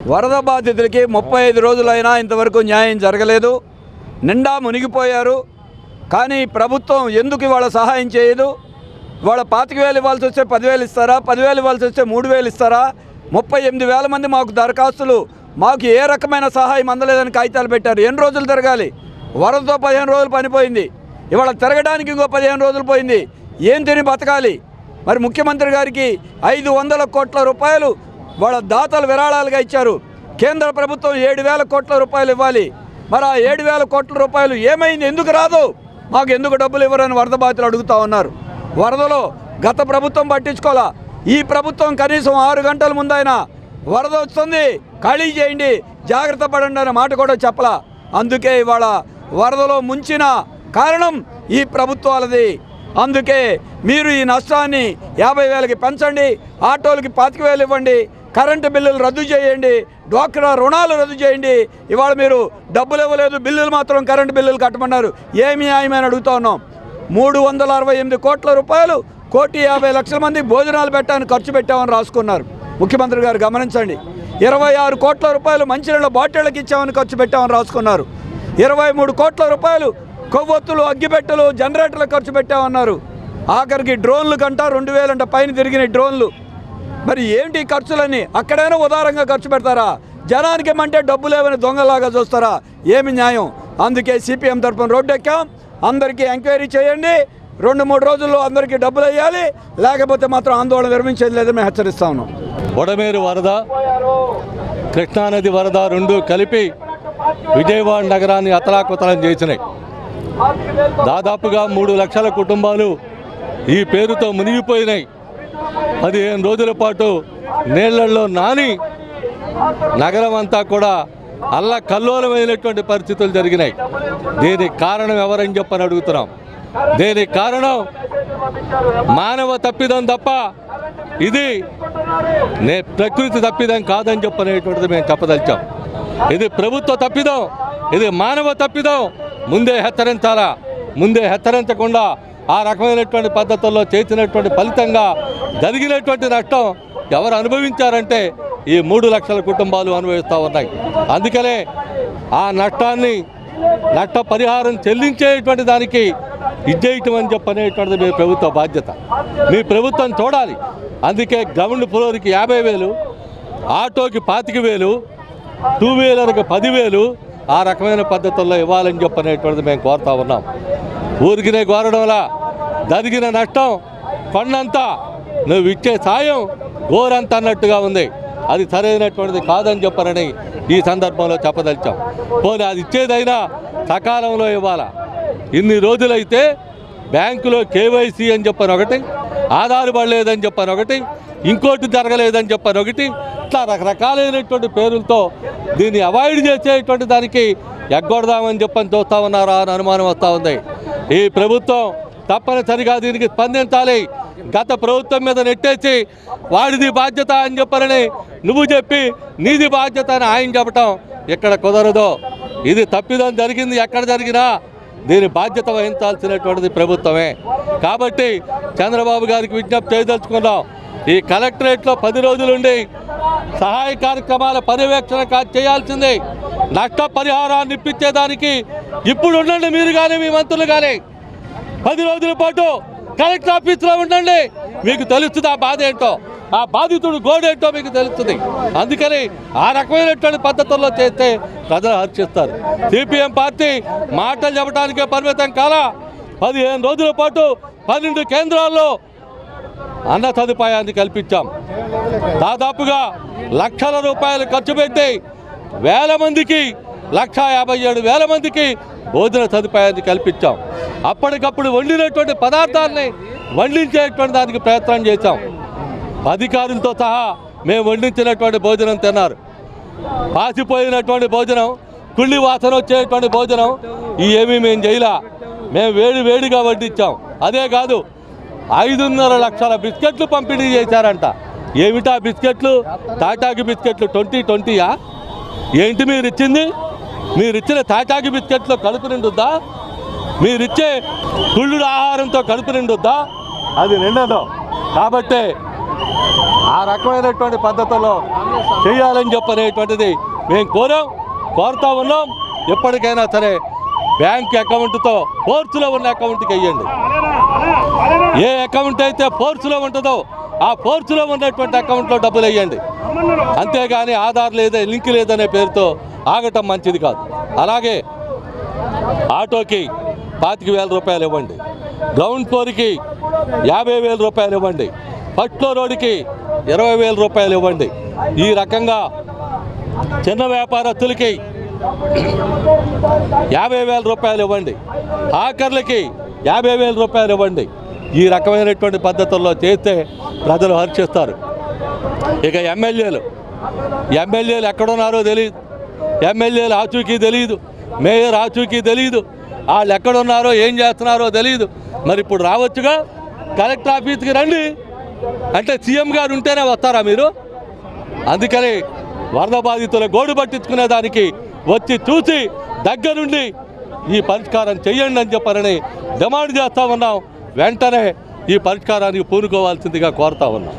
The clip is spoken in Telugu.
వరద బాధితులకి 35 రోజులైనా ఇంతవరకు న్యాయం జరగలేదు. నిండా మునిగిపోయారు. కానీ ప్రభుత్వం ఎందుకు ఇవాళ సహాయం చేయదు? ఇవాళ 25,000 ఇవ్వాల్సి వస్తే 10,000 ఇస్తారా? 10,000 ఇవ్వాల్సి వస్తే 3,000 ఇస్తారా? 38,000 మంది మాకు దరఖాస్తులు, మాకు ఏ రకమైన సహాయం అందలేదని కాగితాలు పెట్టారు. ఎన్ని రోజులు తిరగాలి? వరదతో 15 రోజులు పనిపోయింది. ఇవాళ తిరగడానికి ఇంకో 15 రోజులు పోయింది. ఏం తిని బతకాలి? మరి ముఖ్యమంత్రి గారికి 500 కోట్ల రూపాయలు వాళ్ళ దాతలు విరాళాలుగా ఇచ్చారు. కేంద్ర ప్రభుత్వం 7,000 కోట్ల రూపాయలు ఇవ్వాలి. మరి ఆ 7,000 కోట్ల రూపాయలు ఏమైంది? ఎందుకు రాదు? మాకు ఎందుకు డబ్బులు ఇవ్వరని వరద బాధితులు అడుగుతూ ఉన్నారు. వరదలో గత ప్రభుత్వం పట్టించుకోవాలా. ఈ ప్రభుత్వం కనీసం 6 గంటల ముందైనా వరద వస్తుంది, ఖాళీ చేయండి, జాగ్రత్త పడండి అనే మాట కూడా చెప్పలా. అందుకే ఇవాళ వరదలో ముంచిన కారణం ఈ ప్రభుత్వాలది. అందుకే మీరు ఈ నష్టాన్ని 50,000కి పెంచండి, ఆటోలకి 25,000 ఇవ్వండి, కరెంటు బిల్లులు రద్దు చేయండి, డ్వాక్రా రుణాలు రద్దు చేయండి. ఇవాళ మీరు డబ్బులు ఇవ్వలేదు, బిల్లులు మాత్రం కరెంటు బిల్లులు కట్టమన్నారు. ఏమి న్యాయమని అడుగుతా ఉన్నాం. 368 కోట్ల రూపాయలు 1,50,00,000 మంది భోజనాలు పెట్టడానికి ఖర్చు పెట్టామని రాసుకున్నారు. ముఖ్యమంత్రి గారు గమనించండి. 26 కోట్ల రూపాయలు మంచినీళ్ళ బాటిళ్ళకి ఇచ్చామని ఖర్చు పెట్టామని రాసుకున్నారు. 23 కోట్ల రూపాయలు కొవ్వొత్తులు, అగ్గిపెట్టెలు, జనరేటర్లు ఖర్చు పెట్టామన్నారు. ఆఖరికి డ్రోన్లు కంట 2,000 అంట పైన తిరిగిన డ్రోన్లు. మరి ఏంటి ఖర్చులన్నీ? అక్కడైనా ఉదారంగా ఖర్చు పెడతారా? జనానికి ఏమంటే డబ్బులు ఏమైనా దొంగలాగా చూస్తారా? ఏమి న్యాయం? అందుకే సిపిఎం తరఫున రోడ్డు ఎక్కాం. అందరికీ ఎంక్వైరీ చేయండి, 2-3 రోజుల్లో అందరికీ డబ్బులు వేయాలి, లేకపోతే మాత్రం ఆందోళన విరమించేది లేదని మేము హెచ్చరిస్తా ఉన్నాం. వడమేరు వరద, కృష్ణానది వరద రెండు కలిపి విజయవాడ నగరాన్ని అతలాకుతలం చేసినాయి. దాదాపుగా 3 లక్షల కుటుంబాలు ఈ పేరుతో మునిగిపోయినాయి. 15 రోజుల పాటు నీళ్లలో నాని నగరం అంతా కూడా అల్లకల్లోలమైనటువంటి పరిస్థితులు జరిగినాయి. దీనికి కారణం ఎవరని చెప్పని అడుగుతున్నాం. దీనికి కారణం మానవ తప్పిదం తప్ప ఇది ప్రకృతి తప్పిదం కాదని చెప్పనేటువంటిది మేము చెప్పదలిచాం. ఇది ప్రభుత్వ తప్పిదం, ఇది మానవ తప్పిదం. ముందే హెచ్చరించాలా. ముందే హెచ్చరించకుండా ఆ రకమైనటువంటి పద్ధతుల్లో చేసినటువంటి ఫలితంగా జరిగినటువంటి నష్టం ఎవరు అనుభవించారంటే ఈ 3 లక్షల కుటుంబాలు అనుభవిస్తూ ఉన్నాయి. అందుకనే ఆ నష్టాన్ని నష్టపరిహారం చెల్లించేటువంటి దానికి ఇచ్చేయటం అని చెప్పనేటువంటిది మీ ప్రభుత్వ బాధ్యత. మీ ప్రభుత్వం చూడాలి. అందుకే గ్రౌండ్ ఫ్లోర్కి 50,000, ఆటోకి 25,000, 2 వీలర్కి 10,000 ఆ రకమైన పద్ధతుల్లో ఇవ్వాలని చెప్పనేటువంటిది మేము కోరుతా ఉన్నాం. ఊరికినే కోరడంలా జరిగిన నష్టం కొండంతా, నువ్వు ఇచ్చే సాయం గోరంత అన్నట్టుగా ఉంది. అది సరైనటువంటిది కాదని చెప్పనని ఈ సందర్భంలో చెప్పదలిచాం. పోనీ అది ఇచ్చేదైనా సకాలంలో ఇవ్వాలా. ఇన్ని రోజులైతే బ్యాంకులో కేవైసీ అని చెప్పని ఒకటి, ఆధార్ పడలేదని చెప్పని ఒకటి, ఇంకోటి జరగలేదని చెప్పని ఒకటి, ఇట్లా రకరకాలైనటువంటి పేరులతో దీన్ని అవాయిడ్ చేసేటువంటి దానికి ఎగ్గొడదామని చెప్పని చూస్తూ ఉన్నారా అని అనుమానం వస్తూ ఉంది. ఈ ప్రభుత్వం తప్పనిసరిగా దీనికి స్పందించాలి. గత ప్రభుత్వం మీద నెట్టేసి వాడిది బాధ్యత అని చెప్పనని నువ్వు చెప్పి నీది బాధ్యత అని ఆయన చెప్పటం ఇక్కడ కుదరదు. ఇది తప్పిదం జరిగింది ఎక్కడ జరిగినా దీని బాధ్యత వహించాల్సినటువంటిది ప్రభుత్వమే. కాబట్టి చంద్రబాబు గారికి విజ్ఞప్తి చేయదలుచుకున్నాం. ఈ కలెక్టరేట్లో 10 రోజులుండి సహాయ కార్యక్రమాల పర్యవేక్షణ చేయాల్సిందే. నష్టపరిహారాన్ని ఇప్పించేదానికి ఇప్పుడు ఉండండి. మీరు కానీ మీ మంత్రులు కానీ 10 రోజుల పాటు కలెక్టర్ ఆఫీస్లో ఉండండి. మీకు తెలుస్తుంది ఆ బాధ ఏంటో, ఆ బాధితుడు గోడేంటో మీకు తెలుస్తుంది. అందుకని ఆ రకమైనటువంటి పద్ధతుల్లో చేస్తే ప్రజలు హర్షిస్తారు. సిపిఎం పార్టీ మాటలు చెప్పడానికే పరిమితం కాలా. 15 రోజుల పాటు 12 కేంద్రాల్లో అన్న సదుపాయాన్ని కల్పించాం. దాదాపుగా లక్షల రూపాయలు ఖర్చు పెట్టి 1,000 మందికి 1,57,000 మందికి భోజన సదుపాయాన్ని కల్పించాం. అప్పటికప్పుడు వండినటువంటి పదార్థాన్ని వండించేటువంటి దానికి ప్రయత్నం చేశాం. అధికారులతో సహా మేము వండించినటువంటి భోజనం తిన్నారు. పాసిపోయినటువంటి భోజనం, కుళ్ళి వాసన వచ్చేటువంటి భోజనం ఏమీ మేము చేయలా. మేము వేడిగా వడ్డించాం. అదే కాదు, 5.5 లక్షల బిస్కెట్లు పంపిణీ చేశారంట. ఏమిటా బిస్కెట్లు? తాటాకి బిస్కెట్లు 2020యా? ఏంటి మీరు ఇచ్చింది? మీరు ఇచ్చిన తాటాకి బిస్కెట్లో కడుపు నిండుద్దా? మీరిచ్చే కుళ్ళుడు ఆహారంతో కడుపు నిండుద్దా? అది నిండదు. కాబట్టి ఆ రకమైనటువంటి పద్ధతుల్లో చేయాలని చెప్పనేటువంటిది మేము కోరుతా ఉన్నాం. ఎప్పటికైనా సరే బ్యాంక్ అకౌంట్తో ఫోర్స్లో ఉన్న అకౌంట్కి వెయ్యండి. ఏ అకౌంట్ అయితే ఫోర్స్లో ఉంటుందో ఆ ఫోర్స్లో ఉన్నటువంటి అకౌంట్లో డబ్బులు వేయండి. అంతేగాని ఆధార్ లేదా లింక్ లేదనే పేరుతో ఆగటం మంచిది కాదు. అలాగే ఆటోకి 25,000 రూపాయలు ఇవ్వండి, గ్రౌండ్ ఫ్లోర్కి 50,000 రూపాయలు ఇవ్వండి, ఫస్ట్ ఫ్లోర్ రోడ్డుకి 20,000 రూపాయలు ఇవ్వండి. ఈ రకంగా చిన్న వ్యాపారస్తులకి 50,000 రూపాయలు ఇవ్వండి, ఆఖర్లకి 50,000 రూపాయలు ఇవ్వండి. ఈ రకమైనటువంటి పద్ధతుల్లో చేస్తే ప్రజలు హర్షిస్తారు. ఇక ఎమ్మెల్యేలు ఎక్కడున్నారో తెలియదు, ఎమ్మెల్యేలు ఆచూకీ తెలియదు, మేయర్ ఆచూకీ తెలియదు, వాళ్ళు ఎక్కడున్నారో ఏం చేస్తున్నారో తెలియదు. మరి ఇప్పుడు రావచ్చుగా, కలెక్టర్ ఆఫీస్కి రండి అంటే సీఎం గారు ఉంటేనే వస్తారా మీరు? అందుకని వరద బాధితుల గోడు పట్టించుకునే దానికి వచ్చి చూసి దగ్గరుండి ఈ పరిష్కారం చెయ్యండి అని చెప్పారని డిమాండ్ చేస్తూ ఉన్నాం. వెంటనే ఈ పరిష్కారానికి పూనుకోవాల్సిందిగా కోరుతా ఉన్నాం.